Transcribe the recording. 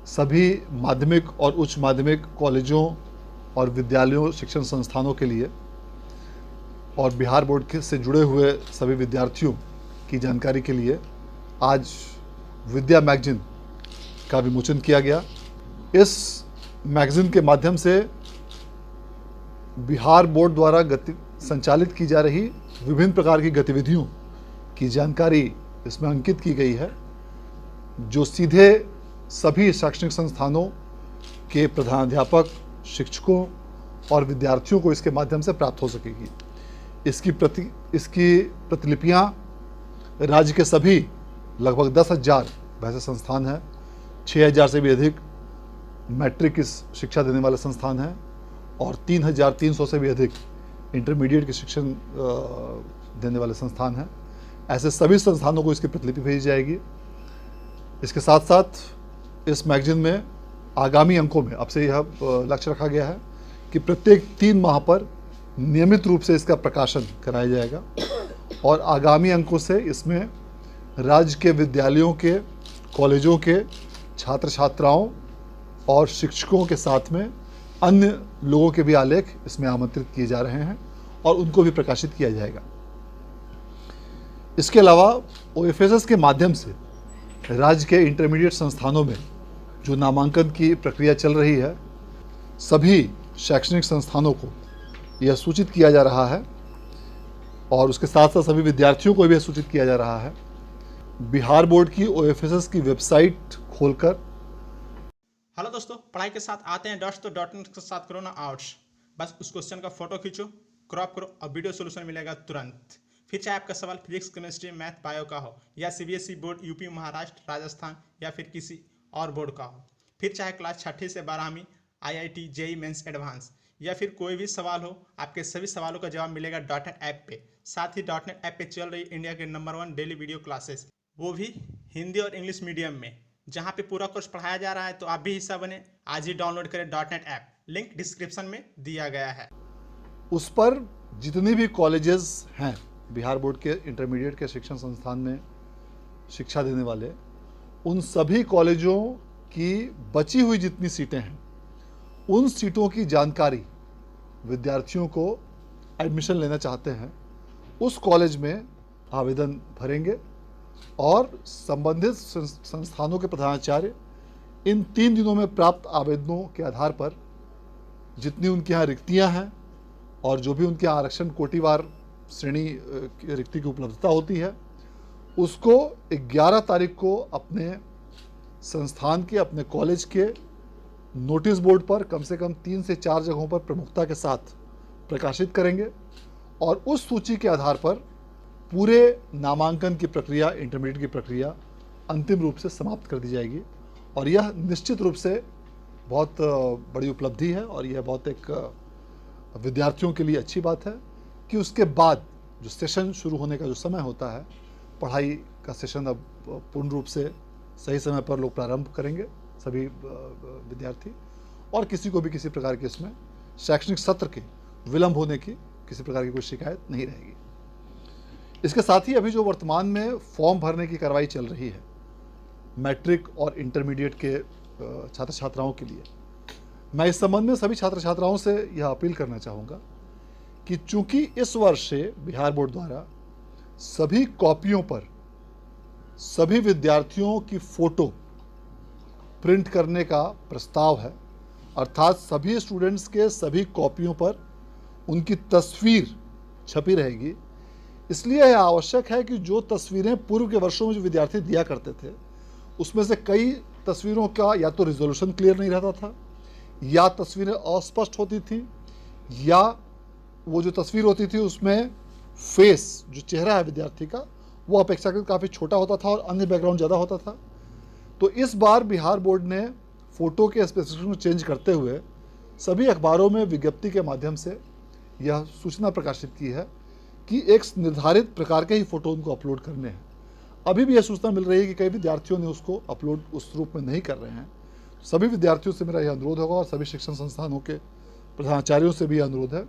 सभी माध्यमिक और उच्च माध्यमिक कॉलेजों और विद्यालयों शिक्षण संस्थानों के लिए और बिहार बोर्ड से जुड़े हुए सभी विद्यार्थियों की जानकारी के लिए आज विद्या मैगजीन का विमोचन किया गया। इस मैगजीन के माध्यम से बिहार बोर्ड द्वारा संचालित की जा रही विभिन्न प्रकार की गतिविधियों की जानकारी इसमें अंकित की गई है, जो सीधे सभी शैक्षणिक संस्थानों के प्रधानाध्यापक, शिक्षकों और विद्यार्थियों को इसके माध्यम से प्राप्त हो सकेगी। इसकी प्रतिलिपियां राज्य के सभी लगभग 10,000 वैसे संस्थान हैं, 6,000 से भी अधिक मैट्रिक की शिक्षा देने वाले संस्थान हैं और 3,300 से भी अधिक इंटरमीडिएट की शिक्षण देने वाले संस्थान हैं। ऐसे सभी संस्थानों को इसकी प्रतिलिपि भेजी जाएगी। इसके साथ साथ इस मैगजीन में आगामी अंकों में अब से यह लक्ष्य रखा गया है कि प्रत्येक 3 माह पर नियमित रूप से इसका प्रकाशन कराया जाएगा और आगामी अंकों से इसमें राज्य के विद्यालयों के, कॉलेजों के छात्र छात्राओं और शिक्षकों के साथ में अन्य लोगों के भी आलेख इसमें आमंत्रित किए जा रहे हैं और उनको भी प्रकाशित किया जाएगा। इसके अलावा OFSS के माध्यम से राज्य के इंटरमीडिएट संस्थानों में जो नामांकन की प्रक्रिया चल रही है, सभी शैक्षणिक संस्थानों को यह सूचित किया जा रहा है और उसके साथ साथ सभी विद्यार्थियों को भी सूचित किया जा रहा है। बिहार बोर्ड की OFSS की वेबसाइट खोलकर हेलो दोस्तों, पढ़ाई के साथ आते हैं डॉट्स तो डॉट नेट के साथ करो ना आउट्स। बस उस क्वेश्चन का फोटो खींचो, क्रॉप करो और वीडियो सोल्यूशन मिलेगा तुरंत। फिर चाहे आपका सवाल फिजिक्स, केमिस्ट्री, मैथ, बायो का हो या CBSE board, UP, Maharashtra, Rajasthan या फिर किसी और बोर्ड का हो, फिर चाहे क्लास 6ठी से 12वीं, IIT, JEE मेंस एडवांस या फिर कोई भी सवाल हो, आपके सभी सवालों का जवाब मिलेगा .NET ऐप पे। साथ ही .NET ऐप पे चल रही इंडिया के नंबर 1 डेली वीडियो क्लासेस, वो भी हिंदी और इंग्लिश मीडियम में, जहाँ पे पूरा कोर्स पढ़ाया जा रहा है। तो आप भी हिस्सा बने, आज ही डाउनलोड करें .NET ऐप, लिंक डिस्क्रिप्शन में दिया गया है। उस पर जितनी भी कॉलेजेस हैं बिहार बोर्ड के इंटरमीडिएट के शिक्षण संस्थान में शिक्षा देने वाले, उन सभी कॉलेजों की बची हुई जितनी सीटें हैं, उन सीटों की जानकारी विद्यार्थियों को एडमिशन लेना चाहते हैं उस कॉलेज में आवेदन भरेंगे और संबंधित संस्थानों के प्रधानाचार्य इन 3 दिनों में प्राप्त आवेदनों के आधार पर जितनी उनके यहाँ रिक्तियाँ हैं और जो भी उनके यहाँ आरक्षण कोटिवार श्रेणी रिक्ति की उपलब्धता होती है, उसको 11 तारीख को अपने संस्थान के, अपने कॉलेज के नोटिस बोर्ड पर कम से कम 3 से 4 जगहों पर प्रमुखता के साथ प्रकाशित करेंगे और उस सूची के आधार पर पूरे नामांकन की प्रक्रिया, इंटरमीडिएट की प्रक्रिया अंतिम रूप से समाप्त कर दी जाएगी। और यह निश्चित रूप से बहुत बड़ी उपलब्धि है और यह बहुत एक विद्यार्थियों के लिए अच्छी बात है कि उसके बाद जो सेशन शुरू होने का जो समय होता है, पढ़ाई का सेशन अब पूर्ण रूप से सही समय पर लोग प्रारंभ करेंगे, सभी विद्यार्थी, और किसी को भी किसी प्रकार के इसमें शैक्षणिक सत्र के विलंब होने की किसी प्रकार की कोई शिकायत नहीं रहेगी। इसके साथ ही अभी जो वर्तमान में फॉर्म भरने की कार्रवाई चल रही है मैट्रिक और इंटरमीडिएट के छात्र छात्राओं के लिए, मैं इस संबंध में सभी छात्र छात्राओं से यह अपील करना चाहूँगा कि चूंकि इस वर्ष से बिहार बोर्ड द्वारा सभी कॉपियों पर सभी विद्यार्थियों की फ़ोटो प्रिंट करने का प्रस्ताव है, अर्थात सभी स्टूडेंट्स के सभी कॉपियों पर उनकी तस्वीर छपी रहेगी। इसलिए यह आवश्यक है कि जो तस्वीरें पूर्व के वर्षों में जो विद्यार्थी दिया करते थे, उसमें से कई तस्वीरों का या तो रिजोल्यूशन क्लियर नहीं रहता था, या तस्वीरें अस्पष्ट होती थी, या वो जो तस्वीर होती थी उसमें फेस, जो चेहरा है विद्यार्थी का, वो अपेक्षाकृत काफ़ी छोटा होता था और अन्य बैकग्राउंड ज़्यादा होता था। तो इस बार बिहार बोर्ड ने फ़ोटो के स्पेसिफिकेशन को चेंज करते हुए सभी अखबारों में विज्ञप्ति के माध्यम से यह सूचना प्रकाशित की है कि एक निर्धारित प्रकार के ही फ़ोटो उनको अपलोड करने हैं। अभी भी यह सूचना मिल रही है कि कई विद्यार्थियों ने उसको अपलोड उस रूप में नहीं कर रहे हैं। सभी विद्यार्थियों से मेरा यह अनुरोध होगा और सभी शिक्षण संस्थानों के प्रधानाचार्यों से भी यह अनुरोध है